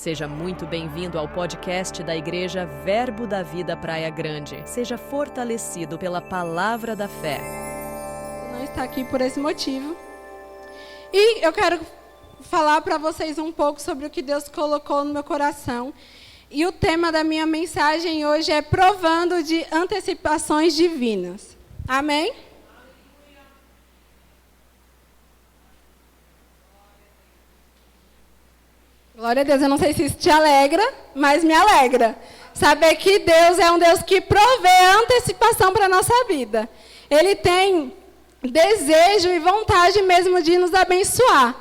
Seja muito bem-vindo ao podcast da Igreja Verbo da Vida Praia Grande. Seja fortalecido pela palavra da fé. Não está aqui por esse motivo. E eu quero falar para vocês um pouco sobre o que Deus colocou no meu coração. E o tema da minha mensagem hoje é provando de antecipações divinas. Amém? Glória a Deus, eu não sei se isso te alegra, mas me alegra. Saber que Deus é um Deus que provê antecipação para a nossa vida. Ele tem desejo e vontade mesmo de nos abençoar.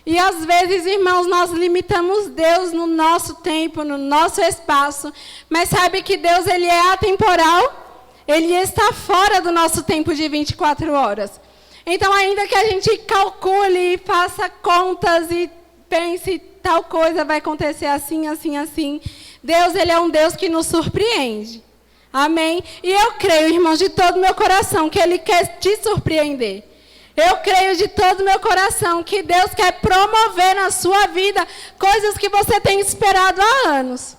E às vezes, irmãos, nós limitamos Deus no nosso tempo, no nosso espaço. Mas sabe que Deus, ele é atemporal? Ele está fora do nosso tempo de 24 horas. Então, ainda que a gente calcule, faça contas e pense, tal coisa vai acontecer assim, assim, assim. Deus, ele é um Deus que nos surpreende. Amém? E eu creio, irmãos, de todo o meu coração, que ele quer te surpreender. Eu creio de todo o meu coração que Deus quer promover na sua vida coisas que você tem esperado há anos.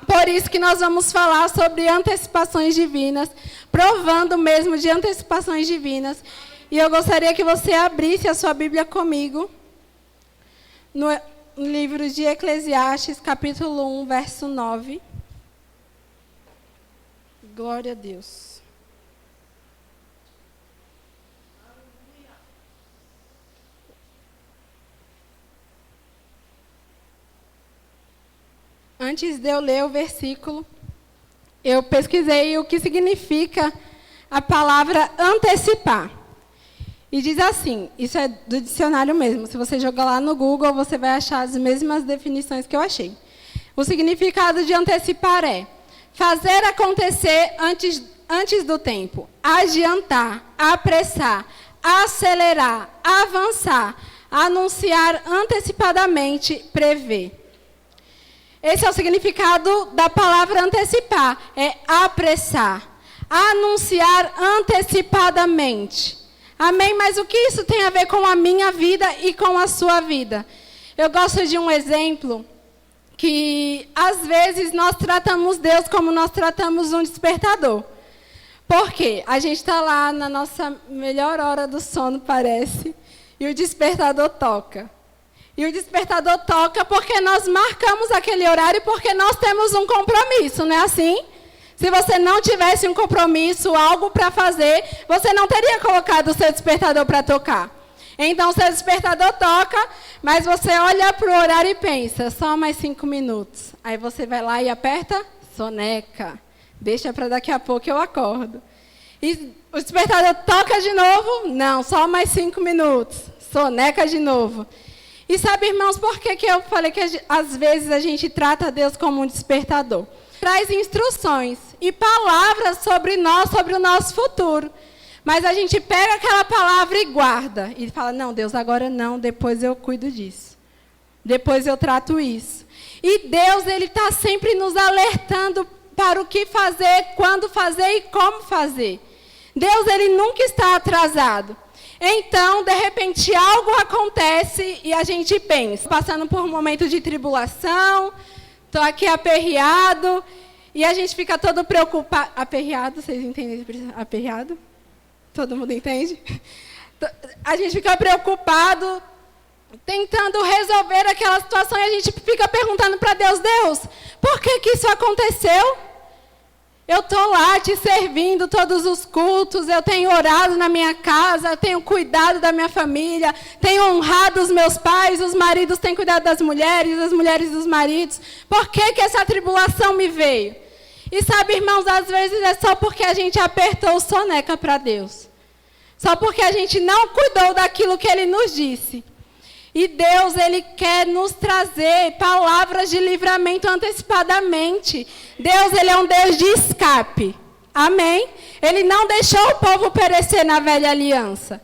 Por isso que nós vamos falar sobre antecipações divinas, provando mesmo de antecipações divinas. E eu gostaria que você abrisse a sua Bíblia comigo no livro de Eclesiastes, capítulo 1, verso 9. Glória a Deus. Antes de eu ler o versículo, eu pesquisei o que significa a palavra antecipar. E diz assim, isso é do dicionário mesmo, se você jogar lá no Google, você vai achar as mesmas definições que eu achei. O significado de antecipar é fazer acontecer antes do tempo, adiantar, apressar, acelerar, avançar, anunciar antecipadamente, prever. Esse é o significado da palavra antecipar, é apressar, anunciar antecipadamente. Amém? Mas o que isso tem a ver com a minha vida e com a sua vida? Eu gosto de um exemplo que, às vezes, nós tratamos Deus como nós tratamos um despertador. Por quê? A gente está lá na nossa melhor hora do sono, parece, e o despertador toca. E o despertador toca porque nós marcamos aquele horário, porque nós temos um compromisso, não é assim? Se você não tivesse um compromisso, algo para fazer, você não teria colocado o seu despertador para tocar. Então, o seu despertador toca, mas você olha para o horário e pensa, só mais 5 minutos. Aí você vai lá e aperta, soneca. Deixa para daqui a pouco eu acordo. E o despertador toca de novo, não, só mais 5 minutos. Soneca de novo. E sabe, irmãos, por que eu falei que às vezes a gente trata Deus como um despertador? Traz instruções e palavras sobre nós, sobre o nosso futuro. Mas a gente pega aquela palavra e guarda. E fala, não, Deus, agora não, depois eu cuido disso. Depois eu trato isso. E Deus, ele está sempre nos alertando para o que fazer, quando fazer e como fazer. Deus, ele nunca está atrasado. Então, de repente, algo acontece e a gente pensa, passando por um momento de tribulação, estou aqui aperreado, e a gente fica todo preocupado. Aperreado, vocês entendem aperreado? Todo mundo entende? A gente fica preocupado, tentando resolver aquela situação, e a gente fica perguntando para Deus, Deus, por que isso aconteceu? Eu estou lá te servindo todos os cultos, eu tenho orado na minha casa, eu tenho cuidado da minha família, tenho honrado os meus pais, os maridos têm cuidado das mulheres, as mulheres dos maridos. Por que essa tribulação me veio? E sabe, irmãos, às vezes é só porque a gente apertou o soneca para Deus. Só porque a gente não cuidou daquilo que Ele nos disse. E Deus, Ele quer nos trazer palavras de livramento antecipadamente. Deus, Ele é um Deus de escape. Amém? Ele não deixou o povo perecer na velha aliança.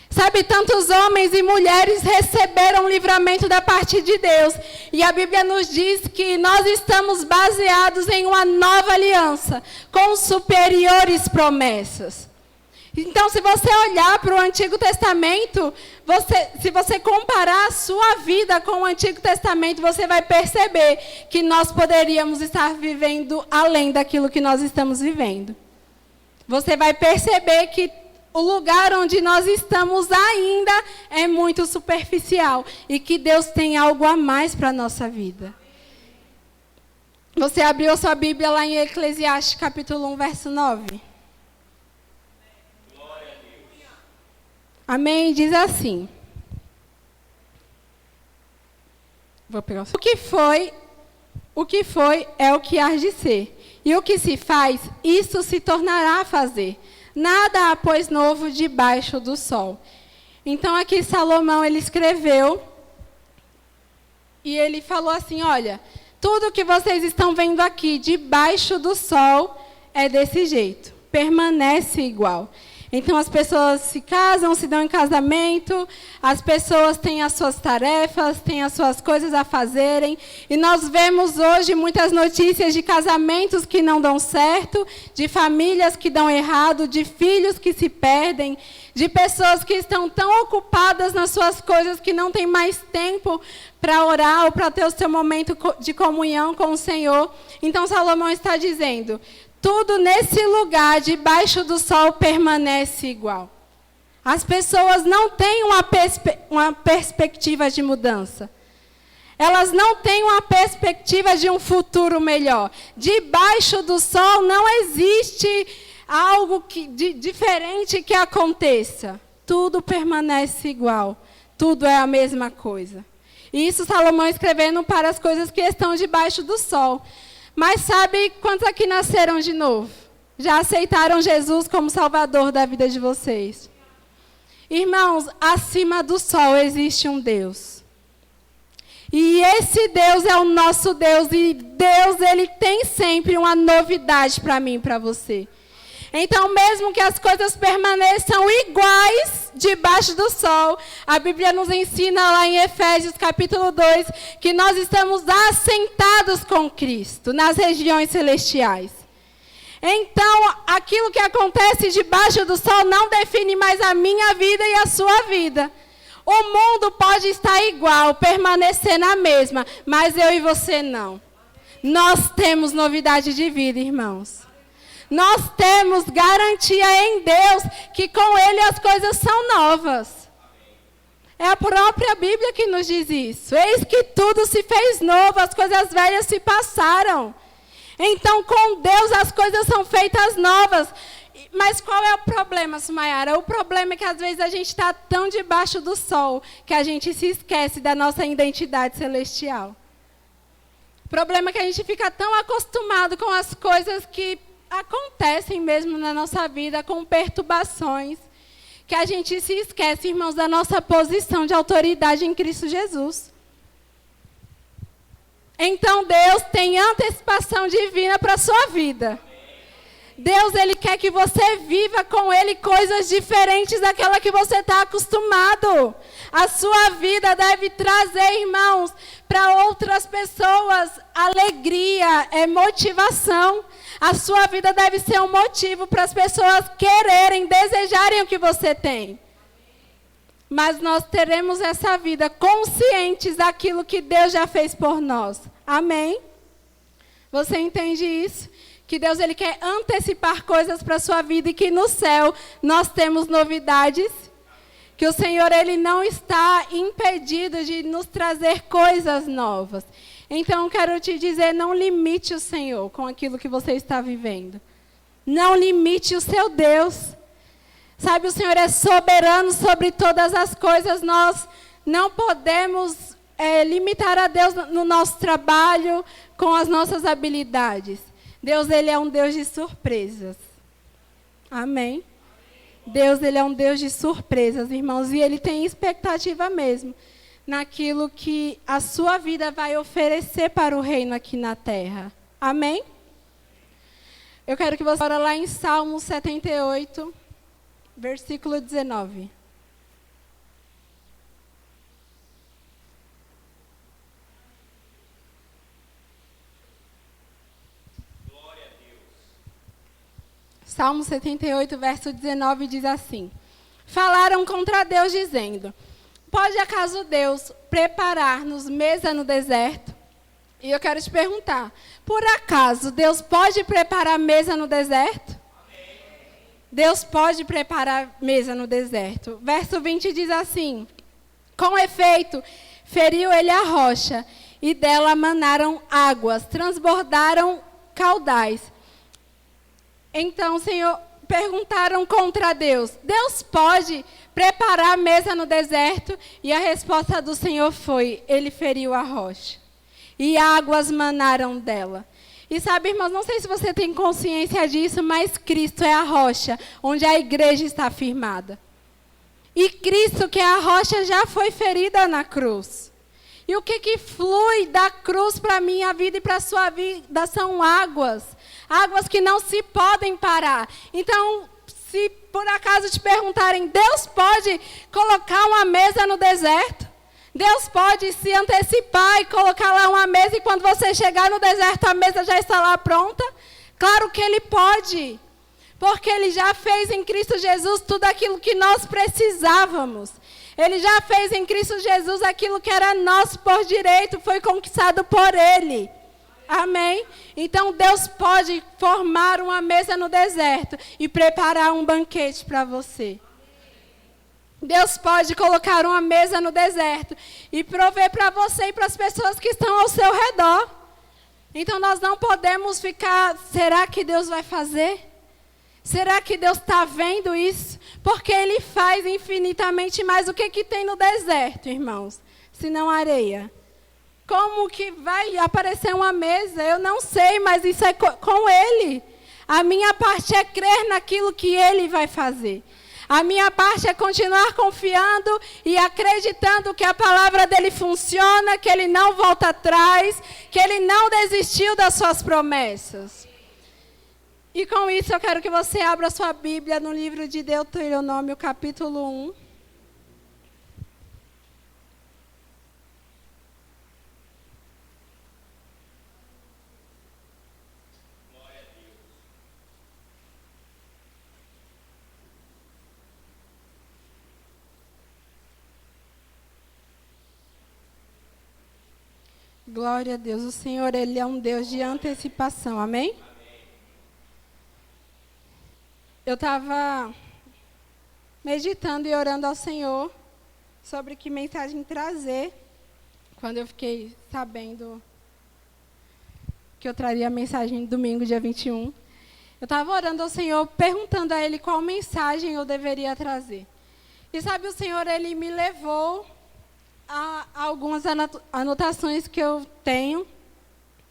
Sabe, tantos homens e mulheres receberam livramento da parte de Deus. E a Bíblia nos diz que nós estamos baseados em uma nova aliança, com superiores promessas. Então, se você olhar para o Antigo Testamento, se você comparar a sua vida com o Antigo Testamento, você vai perceber que nós poderíamos estar vivendo além daquilo que nós estamos vivendo. Você vai perceber que o lugar onde nós estamos ainda é muito superficial e que Deus tem algo a mais para a nossa vida. Você abriu a sua Bíblia lá em Eclesiastes capítulo 1, verso 9. Amém? Diz assim. Vou pegar o que foi é o que há de ser. E o que se faz, isso se tornará a fazer. Nada há, pois, novo debaixo do sol. Então, aqui Salomão, ele escreveu e ele falou assim, olha, tudo que vocês estão vendo aqui debaixo do sol é desse jeito, permanece igual. Então, as pessoas se casam, se dão em casamento, as pessoas têm as suas tarefas, têm as suas coisas a fazerem. E nós vemos hoje muitas notícias de casamentos que não dão certo, de famílias que dão errado, de filhos que se perdem, de pessoas que estão tão ocupadas nas suas coisas que não têm mais tempo para orar ou para ter o seu momento de comunhão com o Senhor. Então, Salomão está dizendo, tudo nesse lugar, debaixo do sol, permanece igual. As pessoas não têm uma perspectiva de mudança. Elas não têm uma perspectiva de um futuro melhor. Debaixo do sol não existe algo diferente que aconteça. Tudo permanece igual. Tudo é a mesma coisa. E isso Salomão escrevendo para as coisas que estão debaixo do sol. Mas sabe quantos aqui nasceram de novo? Já aceitaram Jesus como Salvador da vida de vocês? Irmãos, acima do sol existe um Deus. E esse Deus é o nosso Deus. E Deus, ele tem sempre uma novidade para mim e para você. Então, mesmo que as coisas permaneçam iguais debaixo do sol, a Bíblia nos ensina lá em Efésios capítulo 2, que nós estamos assentados com Cristo nas regiões celestiais. Então, aquilo que acontece debaixo do sol não define mais a minha vida e a sua vida. O mundo pode estar igual, permanecer na mesma, mas eu e você não. Nós temos novidade de vida, irmãos. Nós temos garantia em Deus que com Ele as coisas são novas. É a própria Bíblia que nos diz isso. Eis que tudo se fez novo, as coisas velhas se passaram. Então, com Deus as coisas são feitas novas. Mas qual é o problema, Sumayara? O problema é que às vezes a gente está tão debaixo do sol que a gente se esquece da nossa identidade celestial. O problema é que a gente fica tão acostumado com as coisas que acontecem mesmo na nossa vida, com perturbações, que a gente se esquece, irmãos, da nossa posição de autoridade em Cristo Jesus. Então, Deus tem antecipação divina para a sua vida. Deus, Ele quer que você viva com Ele coisas diferentes daquela que você está acostumado. A sua vida deve trazer, irmãos, para outras pessoas alegria, motivação. A sua vida deve ser um motivo para as pessoas quererem, desejarem o que você tem. Mas nós teremos essa vida conscientes daquilo que Deus já fez por nós. Amém? Você entende isso? Que Deus, Ele quer antecipar coisas para a sua vida e que no céu nós temos novidades. Que o Senhor, Ele não está impedido de nos trazer coisas novas. Então, quero te dizer, não limite o Senhor com aquilo que você está vivendo. Não limite o seu Deus. Sabe, o Senhor é soberano sobre todas as coisas. Nós não podemos limitar a Deus no nosso trabalho com as nossas habilidades. Deus, Ele é um Deus de surpresas. Amém? Deus, Ele é um Deus de surpresas, irmãos. E Ele tem expectativa mesmo naquilo que a sua vida vai oferecer para o reino aqui na terra. Amém? Eu quero que você ore lá em Salmo 78, versículo 19. Salmo 78, verso 19, diz assim: falaram contra Deus, dizendo: pode acaso Deus preparar-nos mesa no deserto? E eu quero te perguntar, por acaso Deus pode preparar mesa no deserto? Deus pode preparar mesa no deserto. Verso 20 diz assim: com efeito, feriu ele a rocha, e dela manaram águas, transbordaram caudais. Então, Senhor, perguntaram contra Deus: Deus pode preparar a mesa no deserto? E a resposta do Senhor foi: ele feriu a rocha, e águas manaram dela. E sabe, irmãos, não sei se você tem consciência disso, mas Cristo é a rocha onde a igreja está firmada. E Cristo, que é a rocha, já foi ferida na cruz. E o que flui da cruz para a minha vida e para a sua vida são águas. Águas que não se podem parar. Então, se por acaso te perguntarem, Deus pode colocar uma mesa no deserto? Deus pode se antecipar e colocar lá uma mesa e quando você chegar no deserto a mesa já está lá pronta? Claro que Ele pode. Porque Ele já fez em Cristo Jesus tudo aquilo que nós precisávamos. Ele já fez em Cristo Jesus aquilo que era nosso por direito, foi conquistado por Ele. Amém? Então Deus pode formar uma mesa no deserto e preparar um banquete para você. Deus pode colocar uma mesa no deserto e prover para você e para as pessoas que estão ao seu redor. Então nós não podemos ficar, será que Deus vai fazer? Será que Deus está vendo isso? Porque Ele faz infinitamente mais. O que tem no deserto, irmãos? Se não areia. Como que vai aparecer uma mesa? Eu não sei, mas isso é com Ele. A minha parte é crer naquilo que Ele vai fazer. A minha parte é continuar confiando e acreditando que a palavra dEle funciona, que Ele não volta atrás, que Ele não desistiu das suas promessas. E com isso eu quero que você abra sua Bíblia no livro de Deuteronômio, capítulo 1. Glória a Deus. O Senhor, Ele é um Deus de antecipação. Amém? Eu estava meditando e orando ao Senhor sobre que mensagem trazer, quando eu fiquei sabendo que eu traria a mensagem domingo, dia 21. Eu estava orando ao Senhor, perguntando a Ele qual mensagem eu deveria trazer. E sabe, o Senhor, Ele me levou a algumas anotações que eu tenho,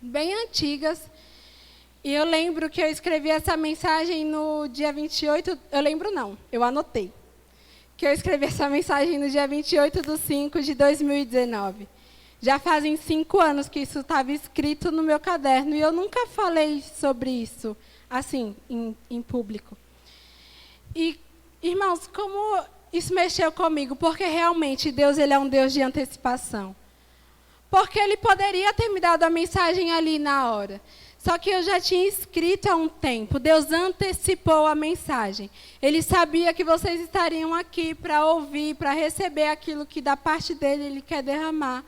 bem antigas. E eu lembro que eu escrevi essa mensagem no dia 28, eu lembro não, eu anotei. Que eu escrevi essa mensagem no dia 28/5/2019. Já fazem 5 anos que isso estava escrito no meu caderno e eu nunca falei sobre isso, assim, em público. E, irmãos, como isso mexeu comigo? Porque realmente Deus, Ele é um Deus de antecipação. Porque Ele poderia ter me dado a mensagem ali na hora. Só que eu já tinha escrito há um tempo. Deus antecipou a mensagem. Ele sabia que vocês estariam aqui para ouvir, para receber aquilo que da parte dEle Ele quer derramar.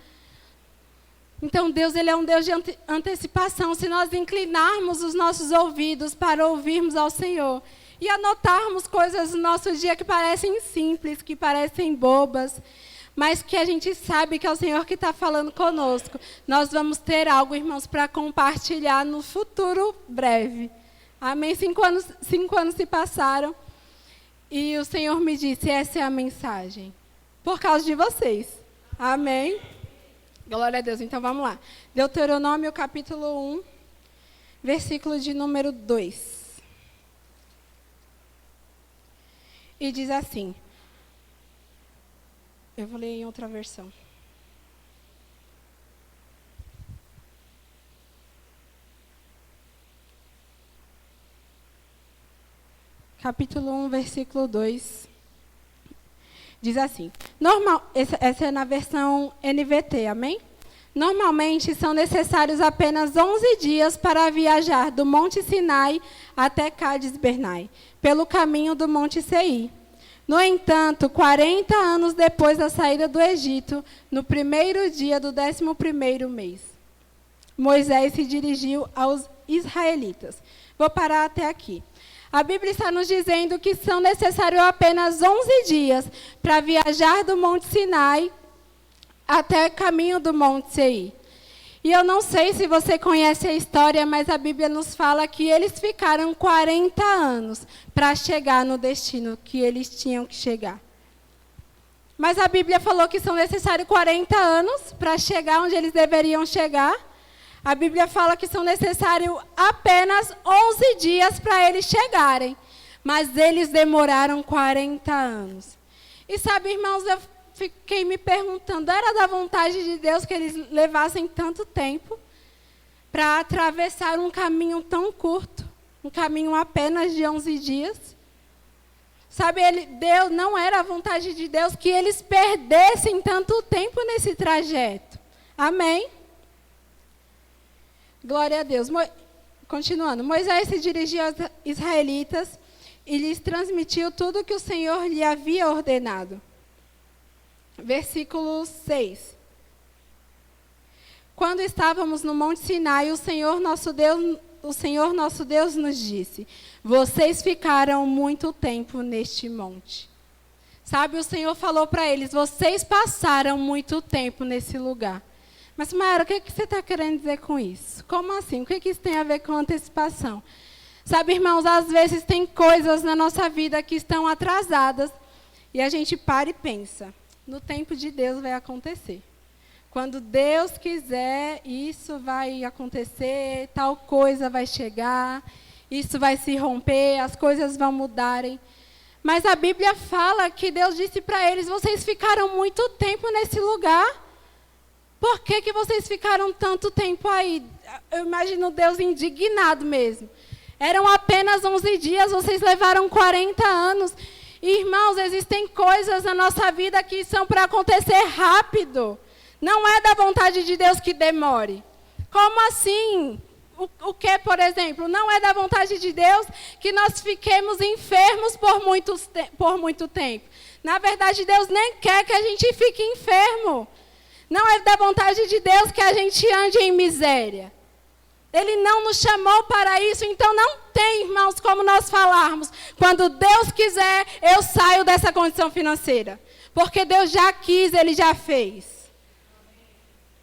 Então Deus, Ele é um Deus de antecipação. Se nós inclinarmos os nossos ouvidos para ouvirmos ao Senhor e anotarmos coisas no nosso dia que parecem simples, que parecem bobas, mas que a gente sabe que é o Senhor que está falando conosco, nós vamos ter algo, irmãos, para compartilhar no futuro breve. Amém? 5 anos se passaram e o Senhor me disse, essa é a mensagem, por causa de vocês. Amém? Glória a Deus. Então vamos lá. Deuteronômio capítulo 1, versículo de número 2. E diz assim, eu vou ler em outra versão. Capítulo 1, versículo 2. Diz assim, essa é na versão NVT, amém? Normalmente, são necessários apenas 11 dias para viajar do Monte Sinai até Cádiz Bernai, pelo caminho do Monte Seir. No entanto, 40 anos depois da saída do Egito, no primeiro dia do 11º mês, Moisés se dirigiu aos israelitas. Vou parar até aqui. A Bíblia está nos dizendo que são necessários apenas 11 dias para viajar do Monte Sinai até o caminho do Monte Seir. E eu não sei se você conhece a história, mas a Bíblia nos fala que eles ficaram 40 anos para chegar no destino que eles tinham que chegar. Mas a Bíblia falou que são necessários 40 anos para chegar onde eles deveriam chegar. A Bíblia fala que são necessários apenas 11 dias para eles chegarem. Mas eles demoraram 40 anos. E sabe, irmãos, eu fiquei me perguntando, era da vontade de Deus que eles levassem tanto tempo para atravessar um caminho tão curto, um caminho apenas de 11 dias? Sabe, Deus, não era a vontade de Deus que eles perdessem tanto tempo nesse trajeto. Amém? Glória a Deus. Continuando, Moisés se dirigiu aos israelitas e lhes transmitiu tudo o que o Senhor lhe havia ordenado. Versículo 6. Quando estávamos no Monte Sinai, o Senhor nosso Deus nos disse: vocês ficaram muito tempo neste monte. Sabe, o Senhor falou para eles: vocês passaram muito tempo nesse lugar. Mas, Mayara, o que você está querendo dizer com isso? Como assim? O que isso tem a ver com antecipação? Sabe, irmãos, às vezes tem coisas na nossa vida que estão atrasadas e a gente para e pensa: no tempo de Deus vai acontecer. Quando Deus quiser, isso vai acontecer, tal coisa vai chegar, isso vai se romper, as coisas vão mudarem. Mas a Bíblia fala que Deus disse para eles: vocês ficaram muito tempo nesse lugar. Por que vocês ficaram tanto tempo aí? Eu imagino Deus indignado mesmo. Eram apenas 11 dias, vocês levaram 40 anos. Irmãos, existem coisas na nossa vida que são para acontecer rápido. Não é da vontade de Deus que demore. Como assim? O que, por exemplo? Não é da vontade de Deus que nós fiquemos enfermos por muito tempo. Na verdade, Deus nem quer que a gente fique enfermo. Não é da vontade de Deus que a gente ande em miséria. Ele não nos chamou para isso, então não tem, irmãos, como nós falarmos: quando Deus quiser, eu saio dessa condição financeira. Porque Deus já quis, Ele já fez.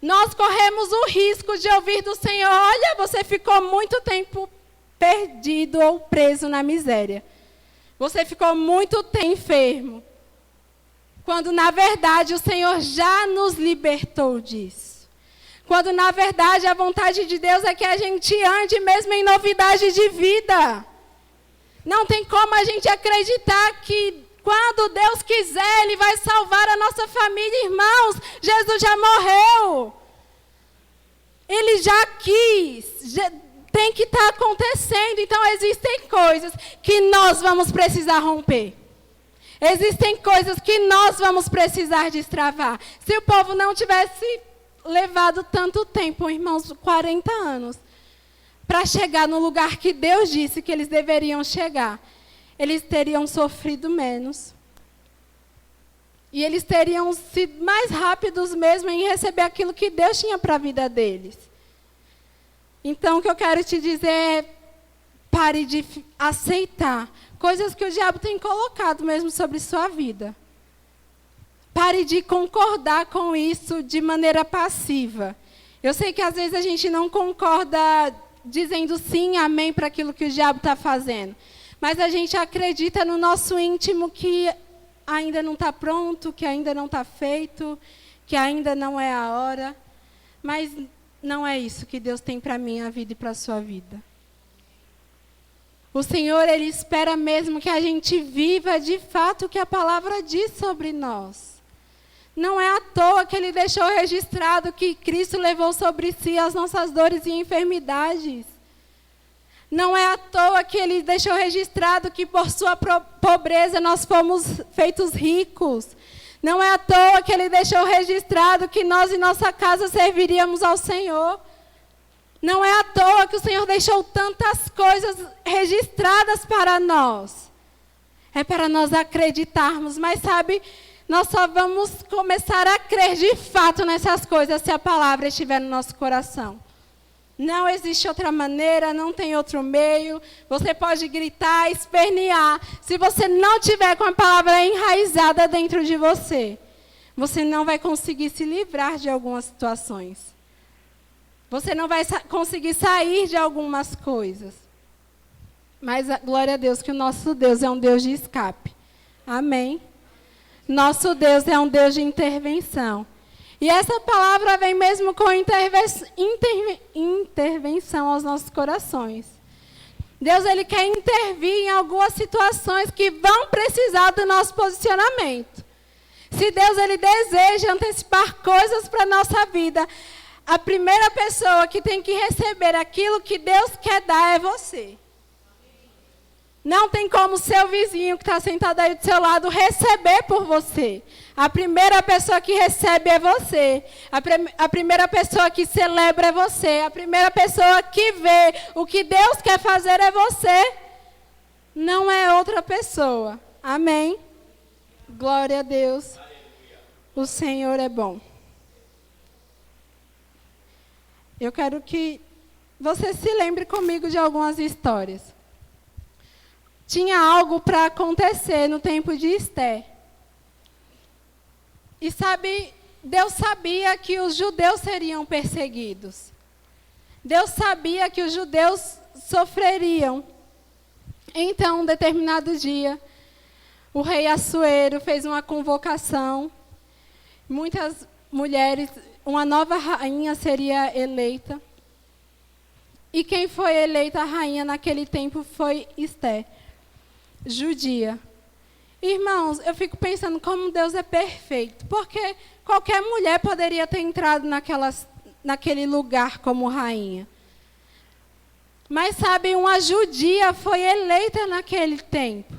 Nós corremos o risco de ouvir do Senhor: olha, você ficou muito tempo perdido ou preso na miséria. Você ficou muito tempo enfermo. Quando, na verdade, o Senhor já nos libertou disso. Quando, na verdade, a vontade de Deus é que a gente ande mesmo em novidade de vida. Não tem como a gente acreditar que, quando Deus quiser, Ele vai salvar a nossa família. Irmãos, Jesus já morreu. Ele já quis. Tem que estar acontecendo. Então, existem coisas que nós vamos precisar romper. Existem coisas que nós vamos precisar destravar. Se o povo não tivesse levado tanto tempo, irmãos, 40 anos, para chegar no lugar que Deus disse que eles deveriam chegar, eles teriam sofrido menos. E eles teriam sido mais rápidos mesmo em receber aquilo que Deus tinha para a vida deles. Então, o que eu quero te dizer é: pare de aceitar coisas que o diabo tem colocado mesmo sobre sua vida. Pare de concordar com isso de maneira passiva. Eu sei que às vezes a gente não concorda dizendo sim, amém para aquilo que o diabo está fazendo. Mas a gente acredita no nosso íntimo que ainda não está pronto, que ainda não está feito, que ainda não é a hora. Mas não é isso que Deus tem para a minha vida e para a sua vida. O Senhor, Ele espera mesmo que a gente viva de fato o que a palavra diz sobre nós. Não é à toa que Ele deixou registrado que Cristo levou sobre si as nossas dores e enfermidades. Não é à toa que Ele deixou registrado que por sua pobreza nós fomos feitos ricos. Não é à toa que ele deixou registrado que nós e nossa casa serviríamos ao Senhor. Não é à toa que o Senhor deixou tantas coisas registradas para nós. É para nós acreditarmos, mas sabe, nós só vamos começar a crer de fato nessas coisas se a palavra estiver no nosso coração. Não existe outra maneira, não tem outro meio. Você pode gritar, espernear. Se você não tiver com a palavra enraizada dentro de você, você não vai conseguir se livrar de algumas situações. Você não vai conseguir sair de algumas coisas. Mas glória a Deus que o nosso Deus é um Deus de escape. Amém? Nosso Deus é um Deus de intervenção. E essa palavra vem mesmo com intervenção aos nossos corações. Deus, ele quer intervir em algumas situações que vão precisar do nosso posicionamento. Se Deus, ele deseja antecipar coisas para a nossa vida, a primeira pessoa que tem que receber aquilo que Deus quer dar é você. Não tem como seu vizinho que está sentado aí do seu lado receber por você. A primeira pessoa que recebe é você. A primeira pessoa que celebra é você. A primeira pessoa que vê o que Deus quer fazer é você. Não é outra pessoa. Amém? Glória a Deus. O Senhor é bom. Eu quero que você se lembre comigo de algumas histórias. Tinha algo para acontecer no tempo de Esté. E sabe, Deus sabia que os judeus seriam perseguidos. Deus sabia que os judeus sofreriam. Então, um determinado dia, o rei Assuero fez uma convocação. Muitas mulheres, uma nova rainha seria eleita. E quem foi eleita a rainha naquele tempo foi Esté, judia. Irmãos, eu fico pensando como Deus é perfeito. Porque qualquer mulher poderia ter entrado naquele lugar como rainha. Mas sabe, uma judia foi eleita naquele tempo.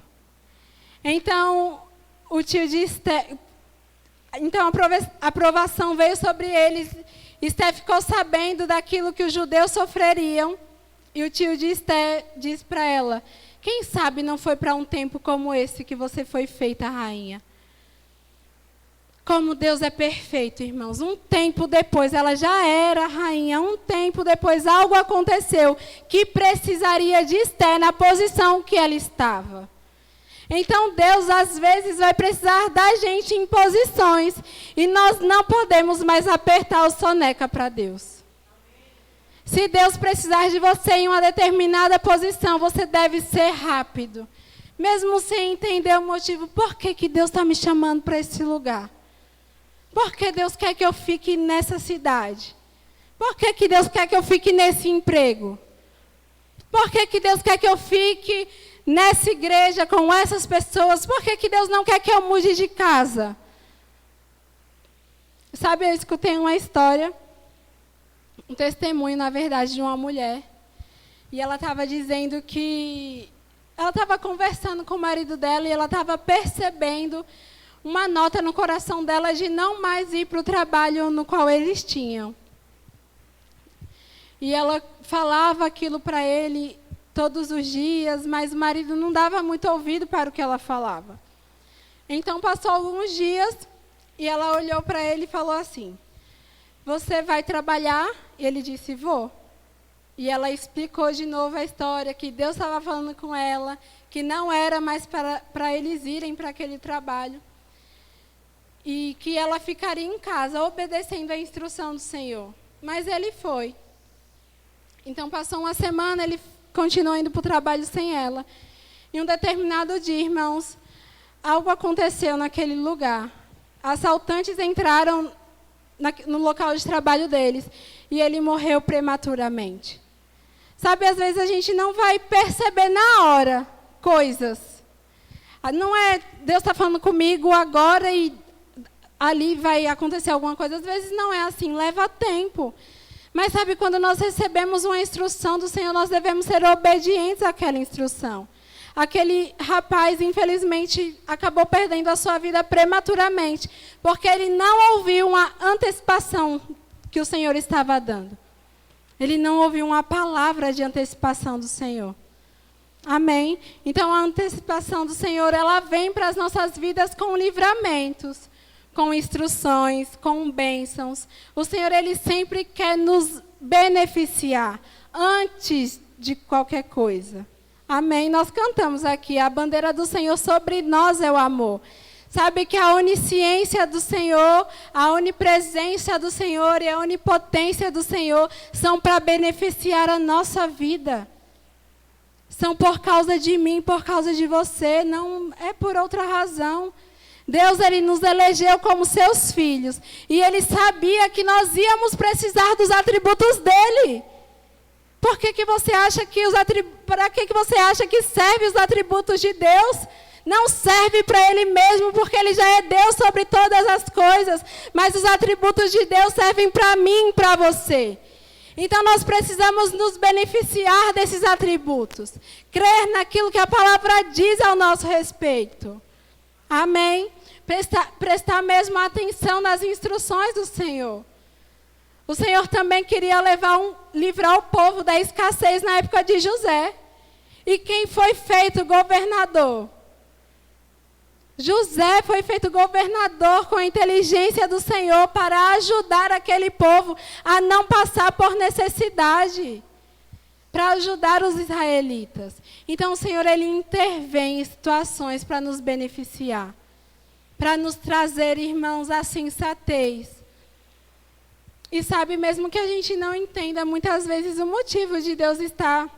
Então, o tio de Esté... Então, a aprovação veio sobre eles. Esté ficou sabendo daquilo que os judeus sofreriam. E o tio de Esté disse para ela: quem sabe não foi para um tempo como esse que você foi feita rainha? Como Deus é perfeito, irmãos. Um tempo depois, ela já era rainha. Um tempo depois, algo aconteceu que precisaria de Esté na posição que ela estava. Então, Deus, às vezes, vai precisar da gente em posições. E nós não podemos mais apertar o soneca para Deus. Se Deus precisar de você em uma determinada posição, você deve ser rápido. Mesmo sem entender o motivo. Por que Deus está me chamando para esse lugar? Por que Deus quer que eu fique nessa cidade? Por que Deus quer que eu fique nesse emprego? Por que Deus quer que eu fique nessa igreja com essas pessoas? Por que Deus não quer que eu mude de casa? Sabe, eu escutei uma história, um testemunho, na verdade, de uma mulher. E ela estava dizendo que... ela estava conversando com o marido dela e ela estava percebendo uma nota no coração dela de não mais ir para o trabalho no qual eles tinham. E ela falava aquilo para ele todos os dias, mas o marido não dava muito ouvido para o que ela falava. Então, passou alguns dias e ela olhou para ele e falou assim: você vai trabalhar? E ele disse: vou. E ela explicou de novo a história, que Deus estava falando com ela, que não era mais para eles irem para aquele trabalho. E que ela ficaria em casa, obedecendo a instrução do Senhor. Mas ele foi. Então, passou uma semana, ele continuou indo para o trabalho sem ela. Em um determinado dia, irmãos, algo aconteceu naquele lugar. Assaltantes entraram no local de trabalho deles e ele morreu prematuramente. Sabe, às vezes a gente não vai perceber na hora coisas. Não é Deus está falando comigo agora e ali vai acontecer alguma coisa. Às vezes não é assim, leva tempo. Mas sabe, quando nós recebemos uma instrução do Senhor, nós devemos ser obedientes àquela instrução. aquele rapaz, infelizmente, acabou perdendo a sua vida prematuramente, porque ele não ouviu uma antecipação que o Senhor estava dando. Ele não ouviu uma palavra de antecipação do Senhor. Amém? Então, a antecipação do Senhor, ela vem para as nossas vidas com livramentos, com instruções, com bênçãos. O Senhor, Ele sempre quer nos beneficiar antes de qualquer coisa. Amém? Nós cantamos aqui, a bandeira do Senhor sobre nós é o amor. Sabe que a onisciência do Senhor, a onipresença do Senhor e a onipotência do Senhor são para beneficiar a nossa vida. São por causa de mim, por causa de você, não é por outra razão. Deus, Ele nos elegeu como seus filhos. E Ele sabia que nós íamos precisar dos atributos dEle. Por que você acha que para que você acha que serve os atributos de Deus? Não serve para Ele mesmo, porque Ele já é Deus sobre todas as coisas. Mas os atributos de Deus servem para mim e para você. Então, nós precisamos nos beneficiar desses atributos. Crer naquilo que a palavra diz ao nosso respeito. Amém? Prestar mesmo atenção nas instruções do Senhor. O Senhor também queria livrar o povo da escassez na época de José. E quem foi feito governador? José foi feito governador com a inteligência do Senhor para ajudar aquele povo a não passar por necessidade, para ajudar os israelitas. Então o Senhor, Ele intervém em situações para nos beneficiar, para nos trazer, irmãos, a sensatez. E sabe, mesmo que a gente não entenda muitas vezes o motivo de Deus estar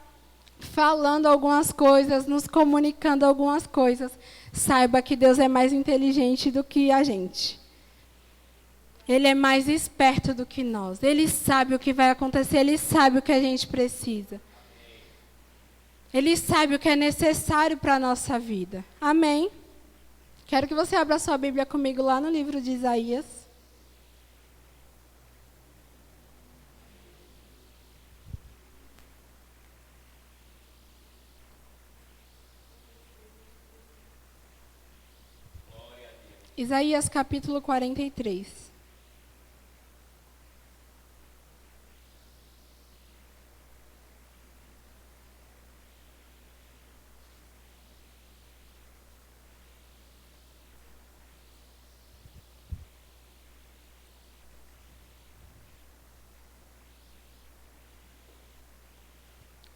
falando algumas coisas, nos comunicando algumas coisas, saiba que Deus é mais inteligente do que a gente. Ele é mais esperto do que nós. Ele sabe o que vai acontecer, Ele sabe o que a gente precisa. Ele sabe o que é necessário para a nossa vida. Amém? Quero que você abra sua Bíblia comigo lá no livro de Isaías. Isaías capítulo 43.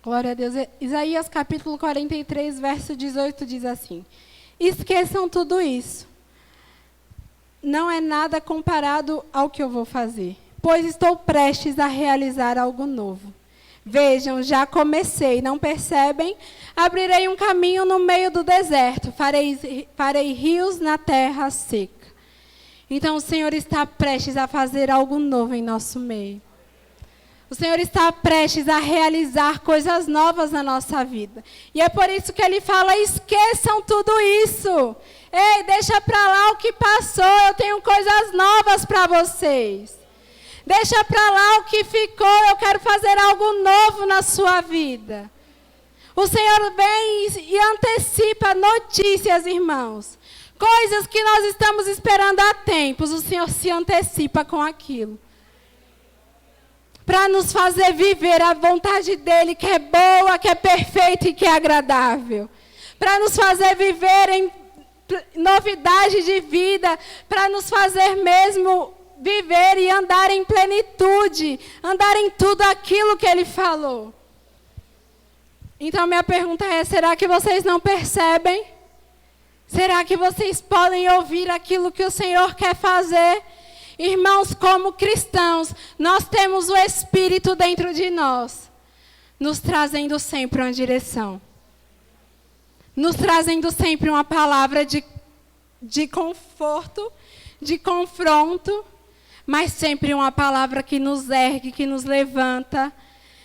Glória a Deus. Isaías capítulo 43, verso 18 diz assim: esqueçam tudo isso. Não é nada comparado ao que eu vou fazer, pois estou prestes a realizar algo novo. Vejam, já comecei, não percebem? Abrirei um caminho no meio do deserto, farei rios na terra seca. Então o Senhor está prestes a fazer algo novo em nosso meio. O Senhor está prestes a realizar coisas novas na nossa vida. E é por isso que Ele fala, esqueçam tudo isso. Ei, deixa para lá o que passou, eu tenho coisas novas para vocês. Deixa para lá o que ficou, eu quero fazer algo novo na sua vida. O Senhor vem e antecipa notícias, irmãos. Coisas que nós estamos esperando há tempos, o Senhor se antecipa com aquilo. Para nos fazer viver a vontade dEle, que é boa, que é perfeita e que é agradável. Para nos fazer viver em novidade de vida, para nos fazer mesmo viver e andar em plenitude, andar em tudo aquilo que Ele falou. Então minha pergunta é, será que vocês não percebem? Será que vocês podem ouvir aquilo que o Senhor quer fazer? Irmãos, como cristãos, nós temos o Espírito dentro de nós, nos trazendo sempre uma direção. Nos trazendo sempre uma palavra de conforto, de confronto, mas sempre uma palavra que nos ergue, que nos levanta,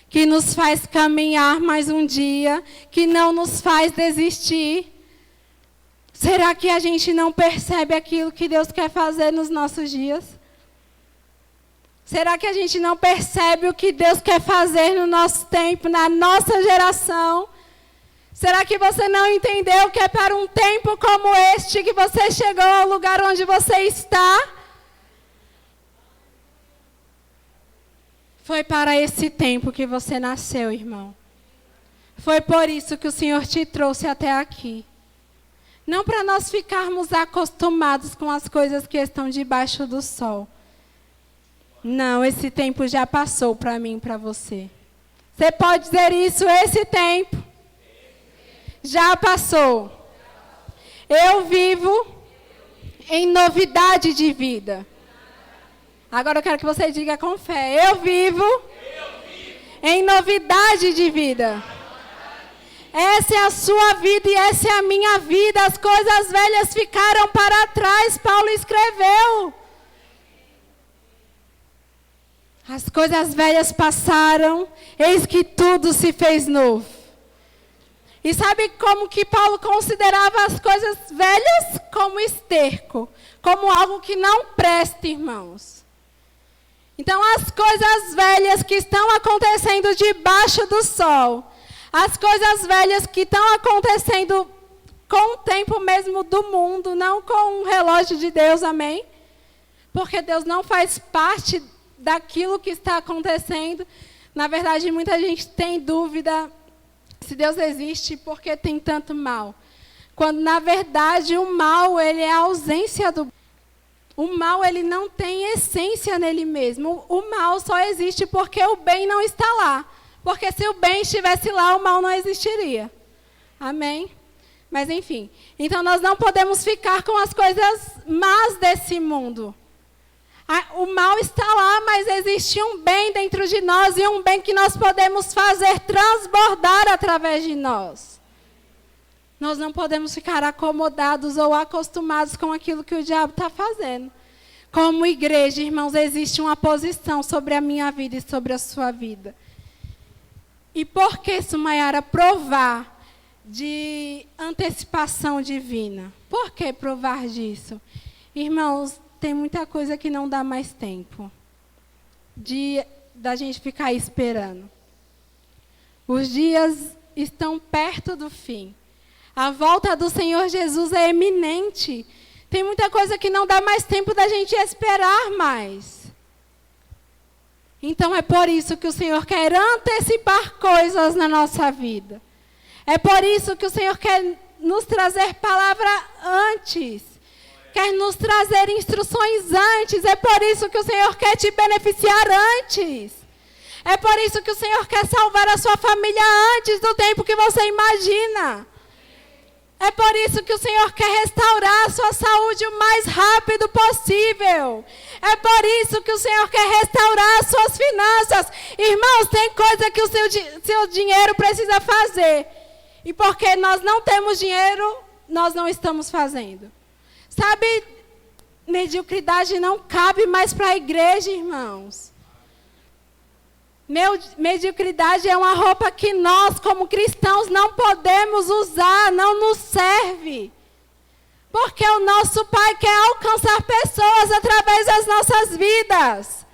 que nos faz caminhar mais um dia, que não nos faz desistir. Será que a gente não percebe aquilo que Deus quer fazer nos nossos dias? Será que a gente não percebe o que Deus quer fazer no nosso tempo, na nossa geração? Será que você não entendeu que é para um tempo como este que você chegou ao lugar onde você está? Foi para esse tempo que você nasceu, irmão. Foi por isso que o Senhor te trouxe até aqui. Não para nós ficarmos acostumados com as coisas que estão debaixo do sol. Não, esse tempo já passou para mim e para você. Você pode dizer isso, esse tempo já passou. Eu vivo em novidade de vida. Agora eu quero que você diga com fé. Eu vivo em novidade de vida. Essa é a sua vida e essa é a minha vida. As coisas velhas ficaram para trás, Paulo escreveu. As coisas velhas passaram, eis que tudo se fez novo. E sabe como que Paulo considerava as coisas velhas? Como esterco, como algo que não presta, irmãos. Então as coisas velhas que estão acontecendo debaixo do sol, as coisas velhas que estão acontecendo com o tempo mesmo do mundo, não com o relógio de Deus, amém? Porque Deus não faz parte daquilo que está acontecendo. Na verdade, muita gente tem dúvida se Deus existe porque tem tanto mal. Quando, na verdade, o mal, ele é a ausência do... O mal, ele não tem essência nele mesmo. O mal só existe porque o bem não está lá. Porque se o bem estivesse lá, o mal não existiria. Amém? Mas, enfim. Então, nós não podemos ficar com as coisas más desse mundo. O mal está lá, mas existe um bem dentro de nós e um bem que nós podemos fazer transbordar através de nós. Nós não podemos ficar acomodados ou acostumados com aquilo que o diabo está fazendo. Como igreja, irmãos, existe uma posição sobre a minha vida e sobre a sua vida. E por que, Sumayara, provar de antecipação divina? Por que provar disso? Irmãos, tem muita coisa que não dá mais tempo da gente ficar esperando. Os dias estão perto do fim. A volta do Senhor Jesus é iminente. Tem muita coisa que não dá mais tempo da gente esperar mais. Então é por isso que o Senhor quer antecipar coisas na nossa vida. É por isso que o Senhor quer nos trazer palavra antes. Quer nos trazer instruções antes. É por isso que o Senhor quer te beneficiar antes. É por isso que o Senhor quer salvar a sua família antes do tempo que você imagina. É por isso que o Senhor quer restaurar a sua saúde o mais rápido possível. É por isso que o Senhor quer restaurar as suas finanças. Irmãos, tem coisa que o seu dinheiro precisa fazer. E porque nós não temos dinheiro, nós não estamos fazendo. Sabe, mediocridade não cabe mais para a igreja, irmãos. Mediocridade é uma roupa que nós, como cristãos, não podemos usar, não nos serve. Porque o nosso Pai quer alcançar pessoas através das nossas vidas.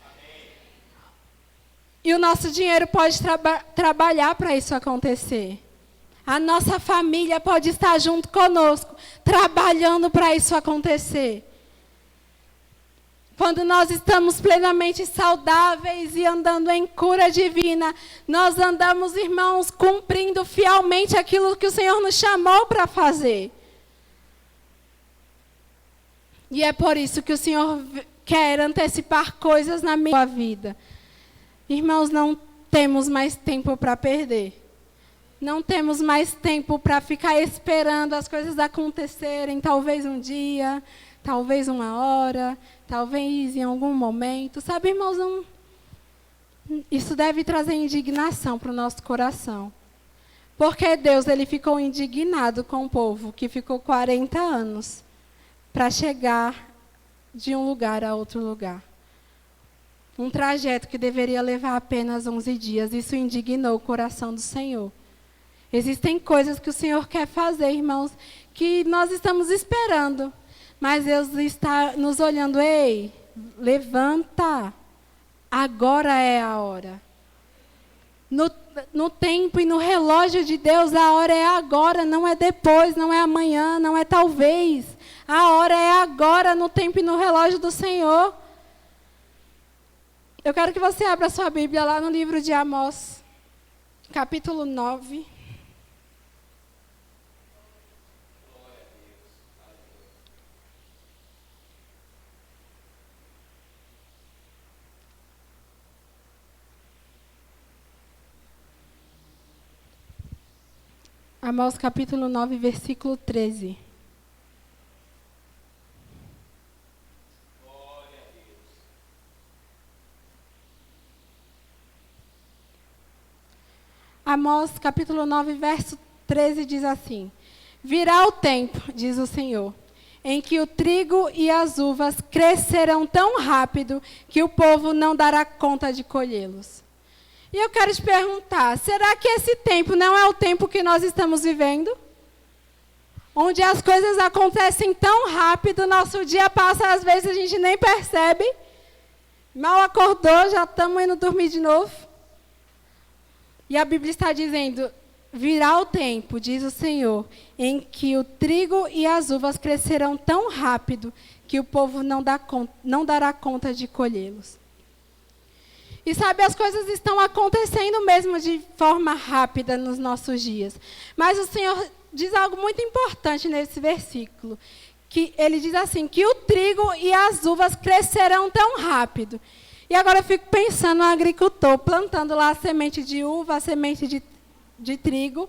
E o nosso dinheiro pode trabalhar para isso acontecer. A nossa família pode estar junto conosco, trabalhando para isso acontecer. Quando nós estamos plenamente saudáveis e andando em cura divina, nós andamos, irmãos, cumprindo fielmente aquilo que o Senhor nos chamou para fazer. E é por isso que o Senhor quer antecipar coisas na minha vida. Irmãos, não temos mais tempo para perder. Não temos mais tempo para ficar esperando as coisas acontecerem, talvez um dia, talvez uma hora, talvez em algum momento. Sabe, irmãos, isso deve trazer indignação para o nosso coração. Porque Deus, ele ficou indignado com o povo que ficou 40 anos para chegar de um lugar a outro lugar. Um trajeto que deveria levar apenas 11 dias. Isso indignou o coração do Senhor. Existem coisas que o Senhor quer fazer, irmãos, que nós estamos esperando. Mas Deus está nos olhando. Ei, levanta. Agora é a hora. No tempo e no relógio de Deus, a hora é agora, não é depois, não é amanhã, não é talvez. A hora é agora, no tempo e no relógio do Senhor. Eu quero que você abra sua Bíblia lá no livro de Amós, capítulo 9. Amós capítulo 9, versículo 13. Amós capítulo 9, verso 13 diz assim: Virá o tempo, diz o Senhor, em que o trigo e as uvas crescerão tão rápido que o povo não dará conta de colhê-los. E eu quero te perguntar, será que esse tempo não é o tempo que nós estamos vivendo? Onde as coisas acontecem tão rápido, nosso dia passa, às vezes a gente nem percebe. Mal acordou, já estamos indo dormir de novo. E a Bíblia está dizendo, virá o tempo, diz o Senhor, em que o trigo e as uvas crescerão tão rápido que o povo não dará conta de colhê-los. E sabe, as coisas estão acontecendo mesmo de forma rápida nos nossos dias. Mas o Senhor diz algo muito importante nesse versículo. Que ele diz assim, que o trigo e as uvas crescerão tão rápido. E agora eu fico pensando no agricultor plantando lá a semente de uva, a semente de trigo.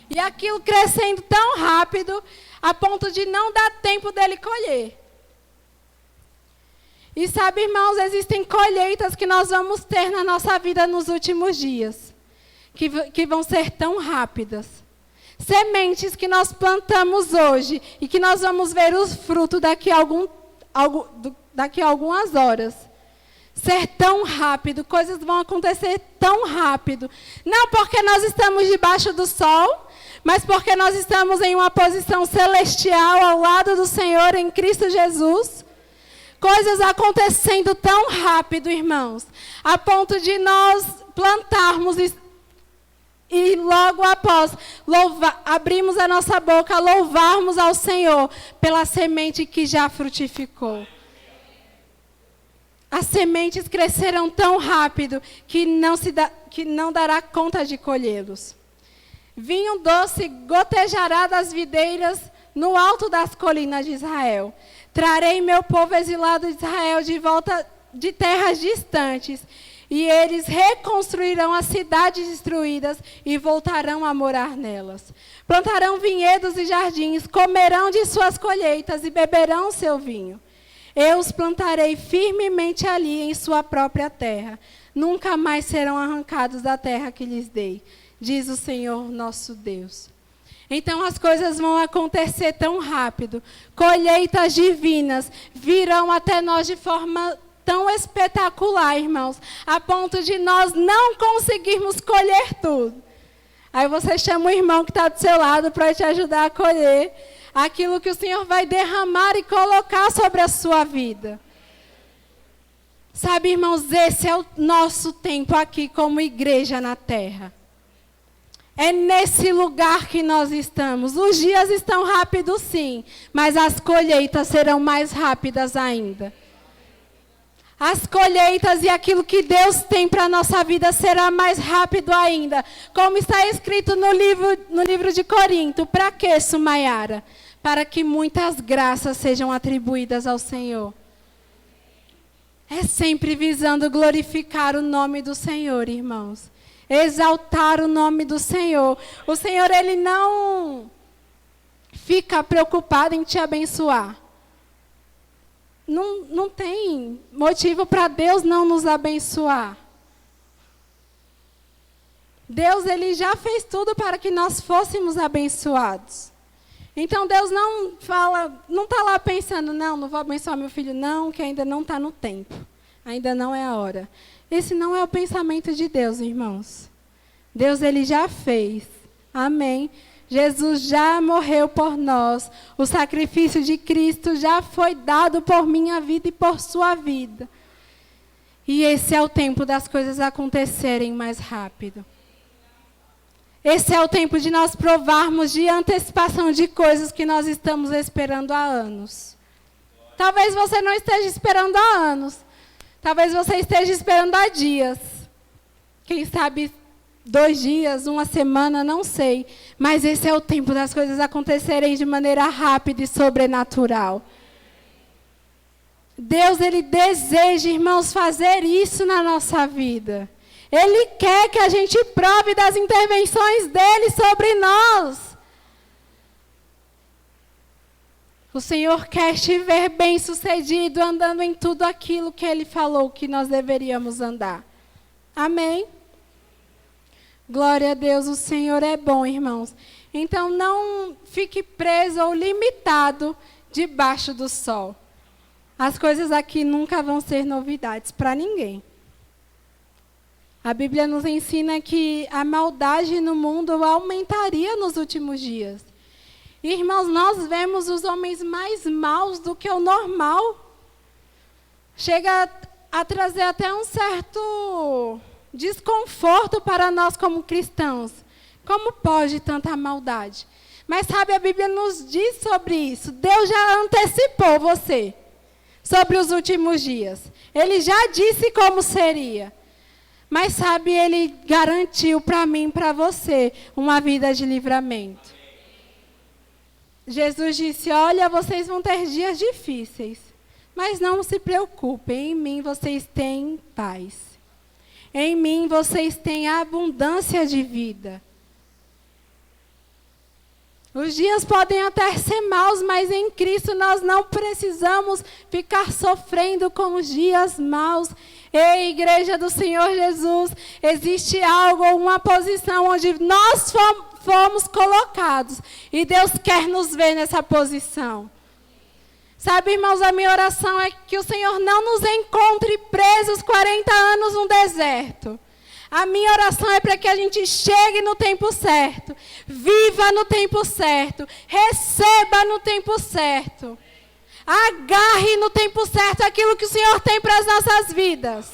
E aquilo crescendo tão rápido a ponto de não dar tempo dele colher. E sabe, irmãos, existem colheitas que nós vamos ter na nossa vida nos últimos dias, que vão ser tão rápidas. Sementes que nós plantamos hoje e que nós vamos ver os frutos daqui a algumas horas. Ser tão rápido, coisas vão acontecer tão rápido. Não porque nós estamos debaixo do sol, mas porque nós estamos em uma posição celestial ao lado do Senhor em Cristo Jesus. Coisas acontecendo tão rápido, irmãos, a ponto de nós plantarmos e logo após abrirmos a nossa boca, louvarmos ao Senhor pela semente que já frutificou. As sementes crescerão tão rápido que não dará conta de colhê-los. Vinho doce gotejará das videiras no alto das colinas de Israel. Trarei meu povo exilado de Israel de volta de terras distantes, e eles reconstruirão as cidades destruídas e voltarão a morar nelas. Plantarão vinhedos e jardins, comerão de suas colheitas e beberão seu vinho. Eu os plantarei firmemente ali em sua própria terra. Nunca mais serão arrancados da terra que lhes dei, diz o Senhor nosso Deus. Então as coisas vão acontecer tão rápido. Colheitas divinas virão até nós de forma tão espetacular, irmãos, a ponto de nós não conseguirmos colher tudo. Aí você chama o irmão que está do seu lado para te ajudar a colher aquilo que o Senhor vai derramar e colocar sobre a sua vida. Sabe, irmãos, esse é o nosso tempo aqui como igreja na terra. É nesse lugar que nós estamos. Os dias estão rápidos, sim, mas as colheitas serão mais rápidas ainda. As colheitas e aquilo que Deus tem para a nossa vida será mais rápido ainda. Como está escrito no livro de Corinto. Para quê, Sumaiara? Para que muitas graças sejam atribuídas ao Senhor. É sempre visando glorificar o nome do Senhor, irmãos. Exaltar o nome do Senhor. O Senhor, Ele não fica preocupado em te abençoar. Não tem motivo para Deus não nos abençoar. Deus, Ele já fez tudo para que nós fôssemos abençoados. Então Deus não está lá pensando, não vou abençoar meu filho, não, que ainda não está no tempo. Ainda não é a hora. Esse não é o pensamento de Deus, irmãos. Deus, Ele já fez. Amém. Jesus já morreu por nós. O sacrifício de Cristo já foi dado por minha vida e por sua vida. E esse é o tempo das coisas acontecerem mais rápido. Esse é o tempo de nós provarmos de antecipação de coisas que nós estamos esperando há anos. Talvez você não esteja esperando há anos. Talvez você esteja esperando há dias. Quem sabe 2 dias, 1 semana, não sei. Mas esse é o tempo das coisas acontecerem de maneira rápida e sobrenatural. Deus, Ele deseja, irmãos, fazer isso na nossa vida. Ele quer que a gente prove das intervenções dEle sobre nós. O Senhor quer te ver bem-sucedido, andando em tudo aquilo que Ele falou que nós deveríamos andar. Amém? Glória a Deus, o Senhor é bom, irmãos. Então, não fique preso ou limitado debaixo do sol. As coisas aqui nunca vão ser novidades para ninguém. A Bíblia nos ensina que a maldade no mundo aumentaria nos últimos dias. Irmãos, nós vemos os homens mais maus do que o normal. Chega a trazer até um certo desconforto para nós como cristãos. Como pode tanta maldade? Mas sabe, a Bíblia nos diz sobre isso. Deus já antecipou você sobre os últimos dias. Ele já disse como seria. Mas sabe, Ele garantiu para mim e para você uma vida de livramento. Jesus disse, olha, vocês vão ter dias difíceis, mas não se preocupem, em mim vocês têm paz. Em mim vocês têm abundância de vida. Os dias podem até ser maus, mas em Cristo nós não precisamos ficar sofrendo com os dias maus. Ei, Igreja do Senhor Jesus, existe algo, uma posição onde nós fomos colocados. E Deus quer nos ver nessa posição. Sabe, irmãos, a minha oração é que o Senhor não nos encontre presos 40 anos no deserto. A minha oração é para que a gente chegue no tempo certo, viva no tempo certo, receba no tempo certo, agarre no tempo certo aquilo que o Senhor tem para as nossas vidas.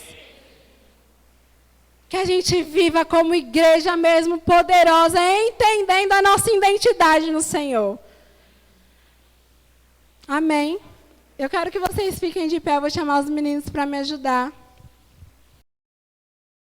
Que a gente viva como igreja mesmo poderosa, entendendo a nossa identidade no Senhor. Amém? Eu quero que vocês fiquem de pé, eu vou chamar os meninos para me ajudar.